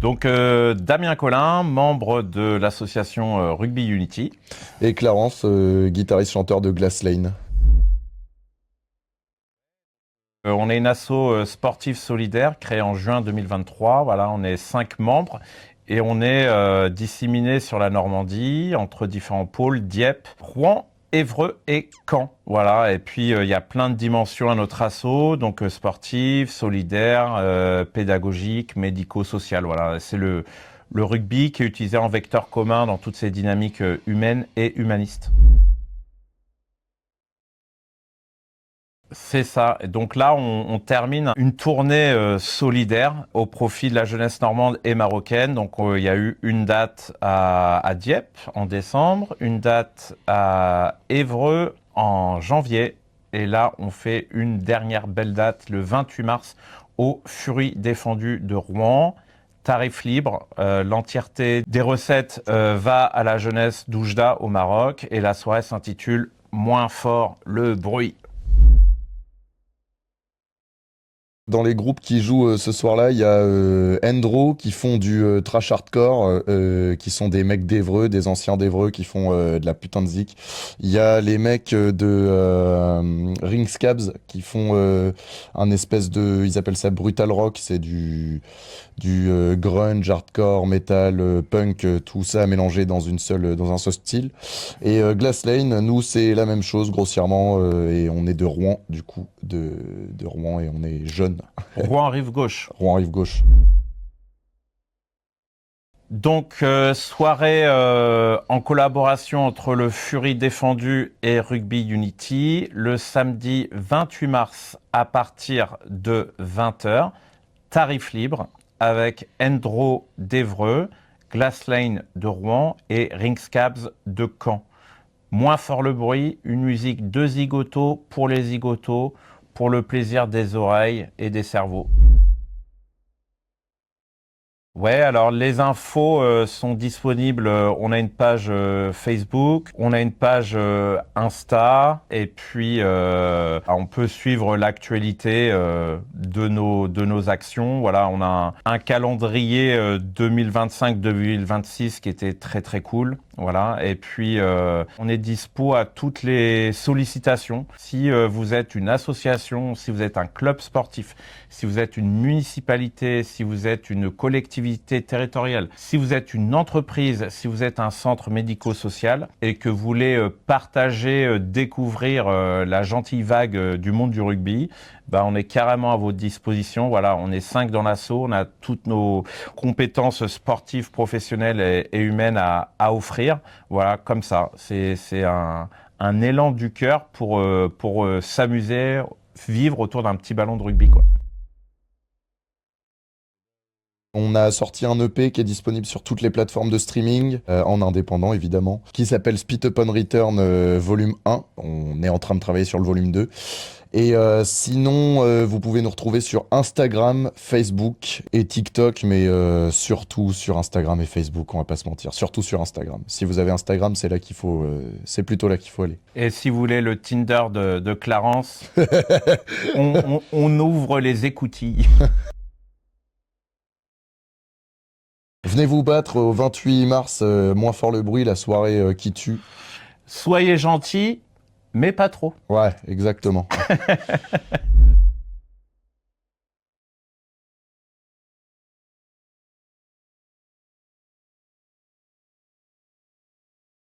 Donc Damien Collin, membre de l'association Rugby Unity. Et Clarence, guitariste-chanteur de Glass Lane. On est une asso sportive solidaire créée en juin 2023. Voilà, on est 5 membres et on est disséminés sur la Normandie entre différents pôles, Dieppe, Rouen, Évreux et Caen. Voilà, et puis il y a plein de dimensions à notre asso, donc sportive, solidaire, pédagogique, médico-sociale. Voilà, c'est le rugby qui est utilisé en vecteur commun dans toutes ces dynamiques humaines et humanistes. C'est ça. Et donc là, on termine une tournée solidaire au profit de la jeunesse normande et marocaine. Donc il y a eu une date à Dieppe en décembre, une date à Évreux en janvier. Et là, on fait une dernière belle date le 28 mars au Furie Défendu de Rouen. Tarif libre, l'entièreté des recettes va à la jeunesse d'Oujda au Maroc. Et la soirée s'intitule Moins fort le bruit. Dans les groupes qui jouent ce soir-là, il y a Endro qui font du trash hardcore, qui sont des mecs d'Évreux, des anciens d'Évreux qui font de la putain de zik. Il y a les mecs de Ringscabs qui font un espèce de, ils appellent ça brutal rock, c'est du grunge, hardcore, metal, punk, tout ça mélangé dans un seul style. Et Glass Lane, nous c'est la même chose grossièrement, et on est de Rouen du coup, de Rouen, et on est jeunes. Rouen rive gauche. Rouen rive gauche. Donc soirée en collaboration entre le Furie Défendu et Rugby Unity le samedi 28 mars à partir de 20h, tarif libre avec Endro d'Évreux, Glass Lane de Rouen et Ringscabs de Caen. Moins fort le bruit, une musique de zigoto pour les zigotos, pour le plaisir des oreilles et des cerveaux. Ouais, alors les infos sont disponibles. On a une page Facebook, on a une page Insta, et puis on peut suivre l'actualité de nos actions. Voilà, on a un calendrier 2025-2026 qui était très très cool. Voilà, et puis on est dispo à toutes les sollicitations. Si vous êtes une association, si vous êtes un club sportif, si vous êtes une municipalité, si vous êtes une collectivité territoriale, si vous êtes une entreprise, si vous êtes un centre médico-social et que vous voulez partager, découvrir la gentille vague du monde du rugby, on est carrément à votre disposition. Voilà, on est 5 dans l'asso, on a toutes nos compétences sportives, professionnelles et humaines à offrir. Voilà, comme ça. C'est un élan du cœur pour s'amuser, vivre autour d'un petit ballon de rugby, quoi. On a sorti un EP qui est disponible sur toutes les plateformes de streaming, en indépendant évidemment, qui s'appelle Spit Upon Return volume 1. On est en train de travailler sur le volume 2. Et sinon, vous pouvez nous retrouver sur Instagram, Facebook et TikTok, mais surtout sur Instagram et Facebook, on va pas se mentir. Surtout sur Instagram. Si vous avez Instagram, c'est là qu'il faut, c'est plutôt là qu'il faut aller. Et si vous voulez le Tinder de Clarence, on ouvre les écoutilles. Venez vous battre au 28 mars, moins fort le bruit, la soirée qui tue. Soyez gentils, mais pas trop. Ouais, exactement.